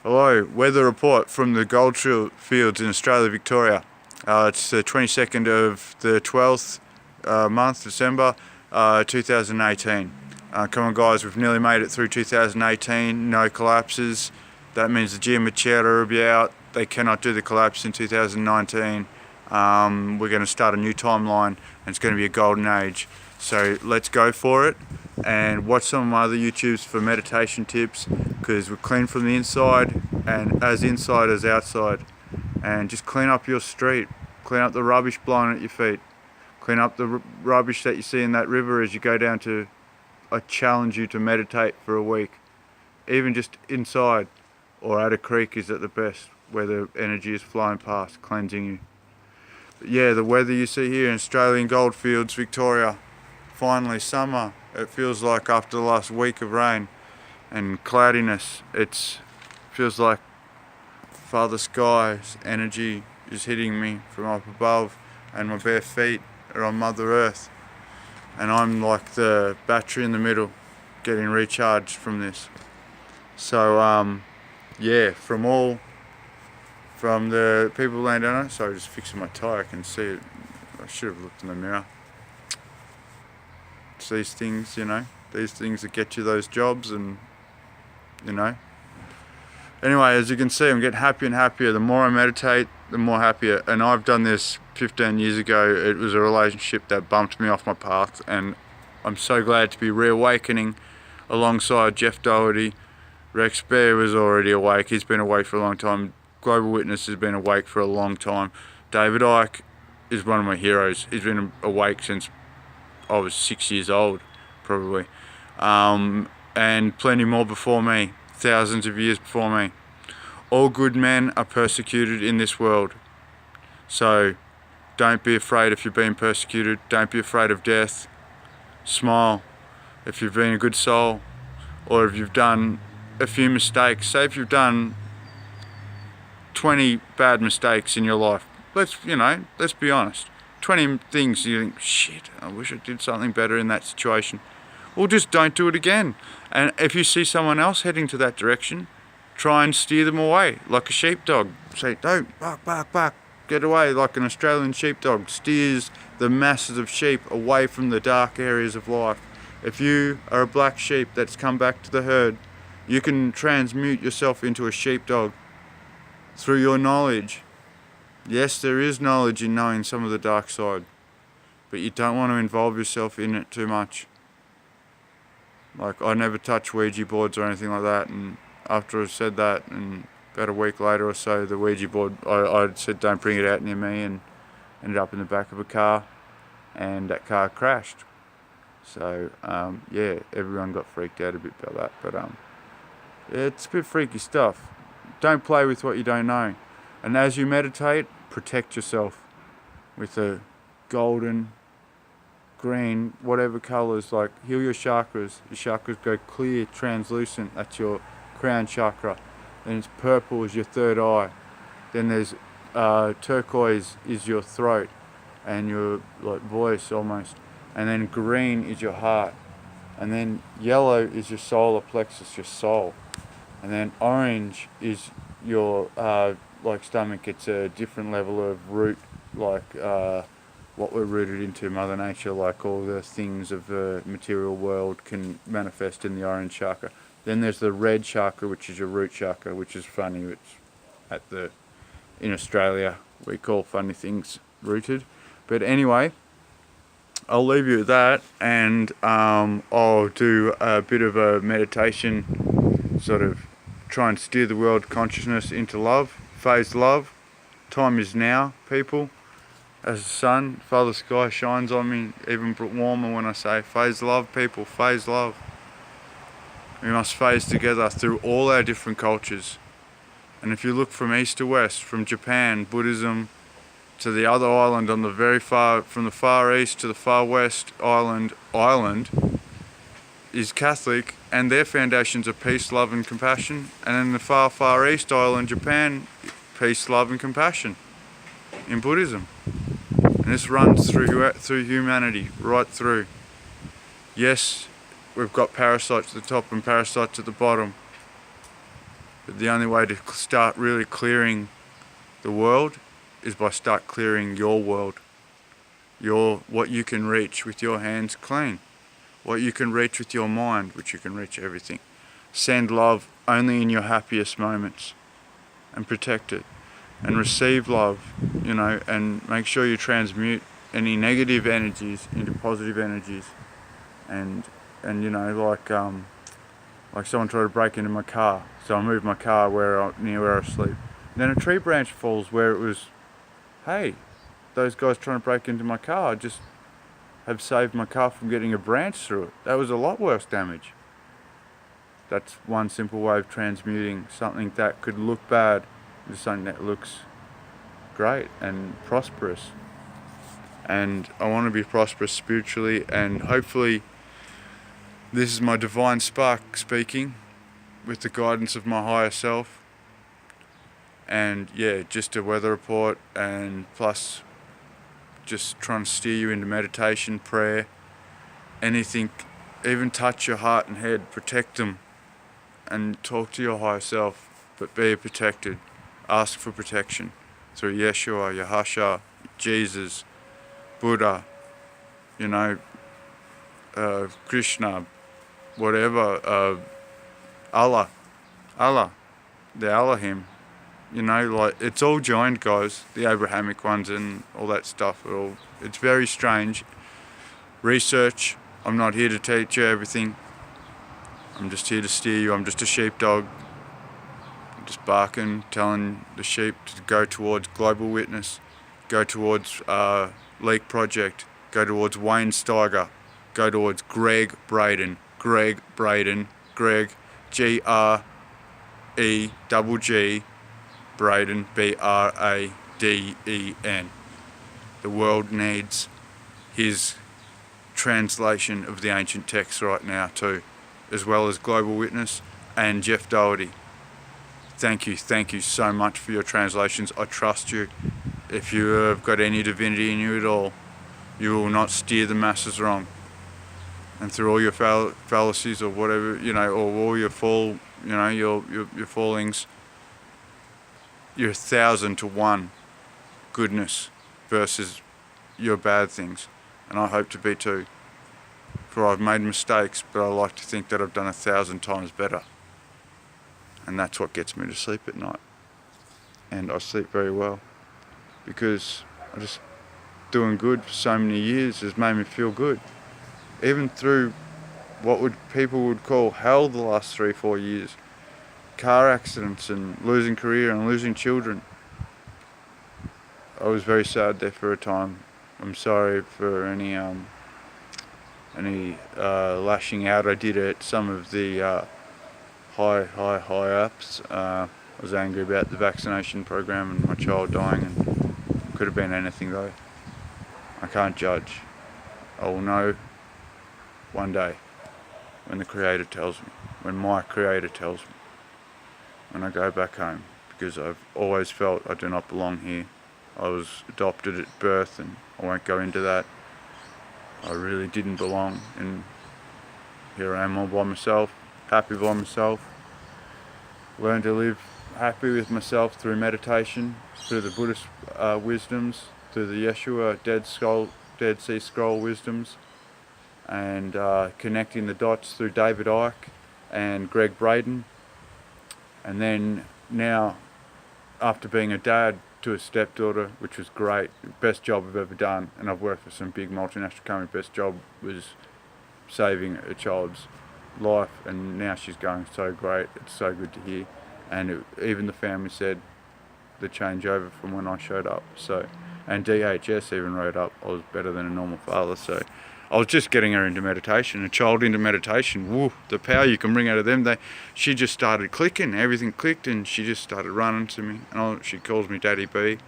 Hello, weather report from the gold fields in Australia, Victoria. It's the 22nd of the 12th month, December 2018. Come on guys, we've nearly made it through 2018, no collapses. That means the Giammachiera will be out. They cannot do the collapse in 2019. We're going to start a new timeline and it's going to be a golden age. So let's go for it and watch some of my other YouTubes for meditation tips, because we're clean from the inside and as inside as outside. And just clean up your street, clean up the rubbish blowing at your feet, clean up the rubbish that you see in that river as you go down to, I challenge you to meditate for a week. Even just inside or at a creek is at the best, where the energy is flowing past, cleansing you. But yeah, the weather you see here in Australian goldfields, Victoria, finally summer. It feels like after the last week of rain and cloudiness, it feels like Father Sky's energy is hitting me from up above, and my bare feet are on Mother Earth, and I'm like the battery in the middle getting recharged from this. So yeah, from the people laying on it. Sorry, just fixing my tyre, I can see it. I should have looked in the mirror. It's these things, you know, these things that get you those jobs, and you know. Anyway, as you can see, I'm getting happier and happier. The more I meditate, the more happier. And I've done this 15 years ago. It was a relationship that bumped me off my path, and I'm so glad to be reawakening alongside Jeff Doherty. Rex Bear was already awake. He's been awake for a long time. Global Witness has been awake for a long time. David Icke is one of my heroes. He's been awake since I was 6 years old, probably. And plenty more before me, thousands of years before me. All good men are persecuted in this world. So don't be afraid if you're being persecuted. Don't be afraid of death. Smile if you've been a good soul, or if you've done a few mistakes. Say if you've done 20 bad mistakes in your life. Let's be honest. 20 things you think, shit, I wish I did something better in that situation. Well, just don't do it again. And if you see someone else heading to that direction, try and steer them away, like a sheepdog. Say, don't, bark, bark, bark, get away, like an Australian sheepdog steers the masses of sheep away from the dark areas of life. If you are a black sheep that's come back to the herd, you can transmute yourself into a sheepdog through your knowledge. Yes, there is knowledge in knowing some of the dark side, but you don't want to involve yourself in it too much. Like, I never touch Ouija boards or anything like that, and after I said that, and about a week later or so, the Ouija board, I said don't bring it out near me, and ended up in the back of a car, and that car crashed. So yeah, everyone got freaked out a bit about that, but yeah, it's a bit freaky stuff. Don't play with what you don't know. And as you meditate, protect yourself with a golden, green, whatever colours, like heal your chakras. Your chakras go clear, translucent, that's your crown chakra. Then it's purple is your third eye. Then there's turquoise is your throat and your like voice almost. And then green is your heart. And then yellow is your solar plexus, your soul. And then orange is your like stomach. It's a different level of root, like what we're rooted into, Mother Nature, like all the things of the material world can manifest in the orange chakra. Then there's the red chakra, which is your root chakra, which is funny. It's in Australia we call funny things rooted. But anyway, I'll leave you with that, and I'll do a bit of a meditation, sort of try and steer the world consciousness into love, phase love. Time is now, people. As the sun, Father Sky shines on me even warmer when I say phase love, people, phase love. We must phase together through all our different cultures. And if you look from east to west, from Japan, Buddhism, to the other island on the from the far east to the far west island is Catholic, and their foundations are peace, love and compassion. And in the far east island, Japan, peace, love and compassion in Buddhism. And this runs through humanity, right through. Yes, we've got parasites at the top and parasites at the bottom. But the only way to start really clearing the world is by start clearing your world. What you can reach with your hands clean. What you can reach with your mind, which you can reach everything. Send love only in your happiest moments and protect it. And receive love, and make sure you transmute any negative energies into positive energies. And like someone tried to break into my car, so I moved my car near where I sleep. And then a tree branch falls where it was, hey, those guys trying to break into my car just have saved my car from getting a branch through it. That was a lot worse damage. That's one simple way of transmuting something that could look bad into something that looks great and prosperous. And I want to be prosperous spiritually, and hopefully this is my divine spark speaking with the guidance of my higher self. And yeah, just a weather report, and plus just trying to steer you into meditation, prayer, anything, even touch your heart and head, protect them, and talk to your higher self, but be protected. Ask for protection through Yeshua, Yahasha, Jesus, Buddha, Krishna, whatever, Allah, the Elohim, it's all joined, guys, the Abrahamic ones and all that stuff. It's very strange. Research, I'm not here to teach you everything. I'm just here to steer you. I'm just a sheepdog. I'm just barking, telling the sheep to go towards Global Witness, go towards Leak Project, go towards Wayne Steiger, go towards Greg Braden, Greg, G-R-E-G-G, Braden, B-R-A-D-E-N. The world needs his translation of the ancient texts right now too, as well as Global Witness and Jeff Doherty. Thank you so much for your translations. I trust you. If you have got any divinity in you at all, you will not steer the masses wrong. And through all your fallacies or whatever, or all your your fallings, you're 1,000 to 1 goodness versus your bad things. And I hope to be too. For I've made mistakes, but I like to think that I've done 1,000 times better. And that's what gets me to sleep at night. And I sleep very well, because I just doing good for so many years has made me feel good. Even through what people would call hell the last 3-4 years. Car accidents and losing career and losing children. I was very sad there for a time. I'm sorry for any lashing out I did at some of the high ups. I was angry about the vaccination program and my child dying, and could have been anything though. I can't judge. I will know one day when the Creator tells me, when my Creator tells me, when I go back home, because I've always felt I do not belong here. I was adopted at birth, and I won't go into that. I really didn't belong, and here I am all by myself, happy by myself. Learn to live happy with myself through meditation, through the Buddhist wisdoms, through the Yeshua Dead Sea Scroll wisdoms, and connecting the dots through David Icke and Greg Braden. And then now, after being a dad to a stepdaughter, which was great, best job I've ever done, and I've worked for some big multinational companies, best job was saving a child's life, and now she's going so great. It's so good to hear. And even the family said the changeover from when I showed up. So, and DHS even wrote up I was better than a normal father. So I was just getting her into meditation, a child into meditation. Woo, the power you can bring out of them. She just started clicking, everything clicked, and she just started running to me. And she calls me Daddy B,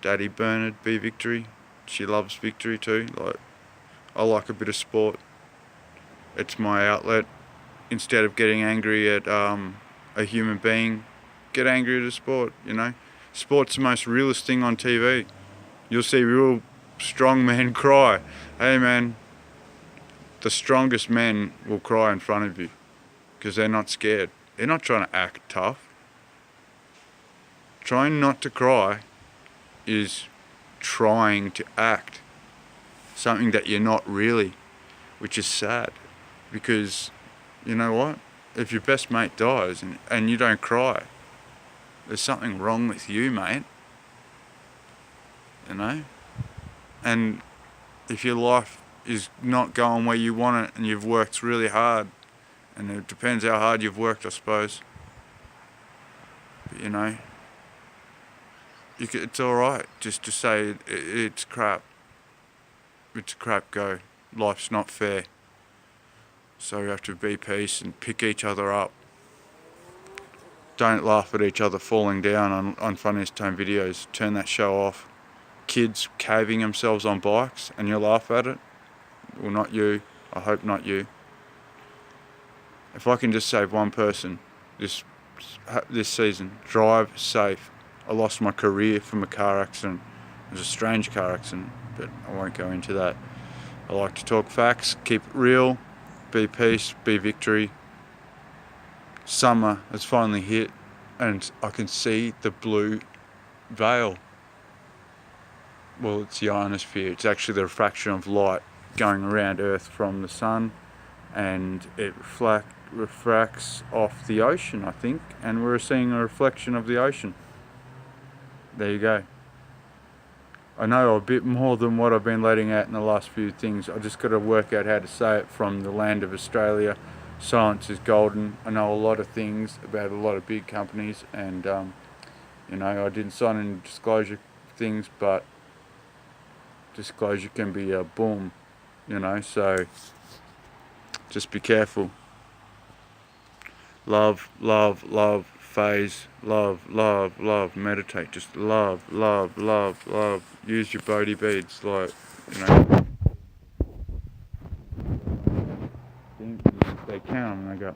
Daddy Bernard B Victory. She loves victory too. I like a bit of sport. It's my outlet. Instead of getting angry at a human being, get angry at a sport. Sport's the most realest thing on TV. You'll see real strong men cry. Hey man, the strongest men will cry in front of you because they're not scared. They're not trying to act tough. Trying not to cry is trying to act something that you're not really, which is sad. Because, you know what? If your best mate dies and you don't cry, there's something wrong with you, mate. You know? And if your life is not going where you want it and you've worked really hard, and it depends how hard you've worked, I suppose. But, you know, it's alright just to say it's crap. It's a crap go. Life's not fair. So we have to be peace and pick each other up. Don't laugh at each other falling down on Funniest Tone videos. Turn that show off. Kids caving themselves on bikes and you laugh at it. Well, not you. I hope not you. If I can just save one person this season, drive safe. I lost my career from a car accident. It was a strange car accident, but I won't go into that. I like to talk facts, keep it real, be peace, be victory. Summer has finally hit and I can see the blue veil. Well, it's the ionosphere. It's actually the refraction of light going around Earth from the sun, and it refracts off the ocean, I think, and we're seeing a reflection of the ocean. There you go. I know a bit more than what I've been letting out in the last few things. I just got to work out how to say it from the land of Australia. Silence is golden. I know a lot of things about a lot of big companies, and you know, I didn't sign any disclosure things, but disclosure can be a boom, you know, so just be careful. Love, love, love, phase, love, love, love, meditate, just love, love, love, love. Use your Bodhi beads, like, you know, they count and they go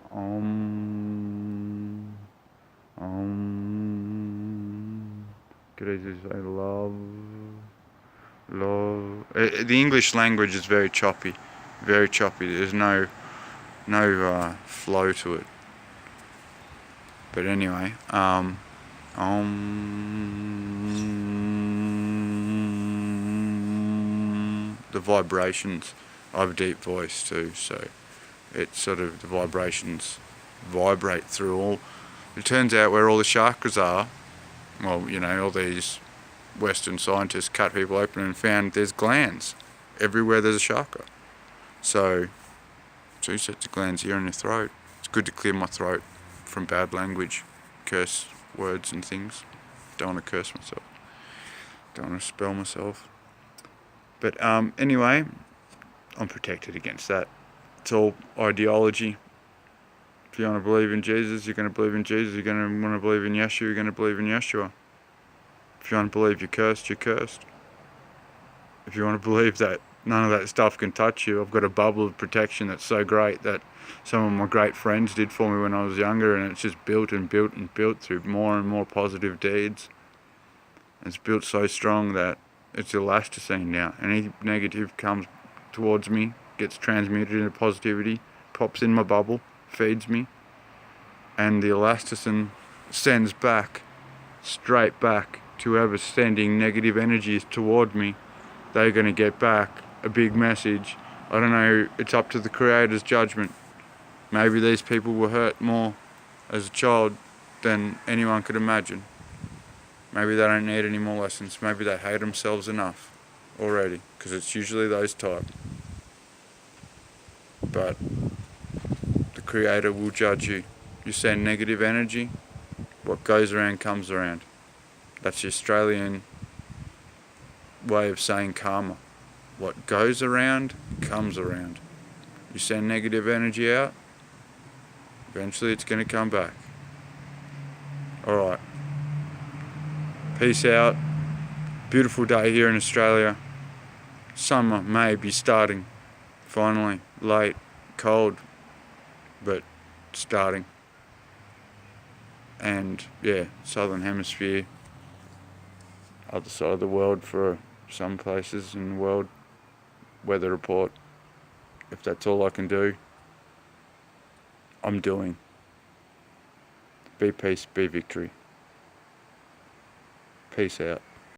could easily say love, love. The English language is very choppy, very choppy. There's no flow to it. But anyway, the vibrations. I have a deep voice too, so it's sort of the vibrations vibrate through all. It turns out where all the chakras are, well, you know, all these Western scientists cut people open and found there's glands everywhere. There's a chakra. So 2 sets of glands here in your throat. It's good to clear my throat from bad language, curse words and things. Don't want to curse myself. Don't want to spell myself. But anyway, I'm protected against that. It's all ideology. If you want to believe in Jesus, you're going to believe in Jesus. You're going to want to believe in Yeshua, you're going to believe in Yeshua. If you want to believe you're cursed, you're cursed. If you want to believe that none of that stuff can touch you, I've got a bubble of protection that's so great that some of my great friends did for me when I was younger, and it's just built and built and built through more and more positive deeds. It's built so strong that it's elasticine now. Any negative comes towards me, gets transmuted into positivity, pops in my bubble, feeds me, and the elasticine sends back, straight back to whoever's sending negative energies toward me. They're going to get back a big message. I don't know, it's up to the Creator's judgment. Maybe these people were hurt more as a child than anyone could imagine. Maybe they don't need any more lessons. Maybe they hate themselves enough already, because it's usually those type. But the Creator will judge you. You send negative energy, what goes around comes around. That's the Australian way of saying karma. What goes around comes around. You send negative energy out, eventually it's going to come back. Alright. Peace out. Beautiful day here in Australia. Summer may be starting. Finally. Late. Cold. But starting. And yeah, Southern Hemisphere. Other side of the world for some places in the world. Weather report. If that's all I can do, I'm doing. be peace, be victory. Peace out.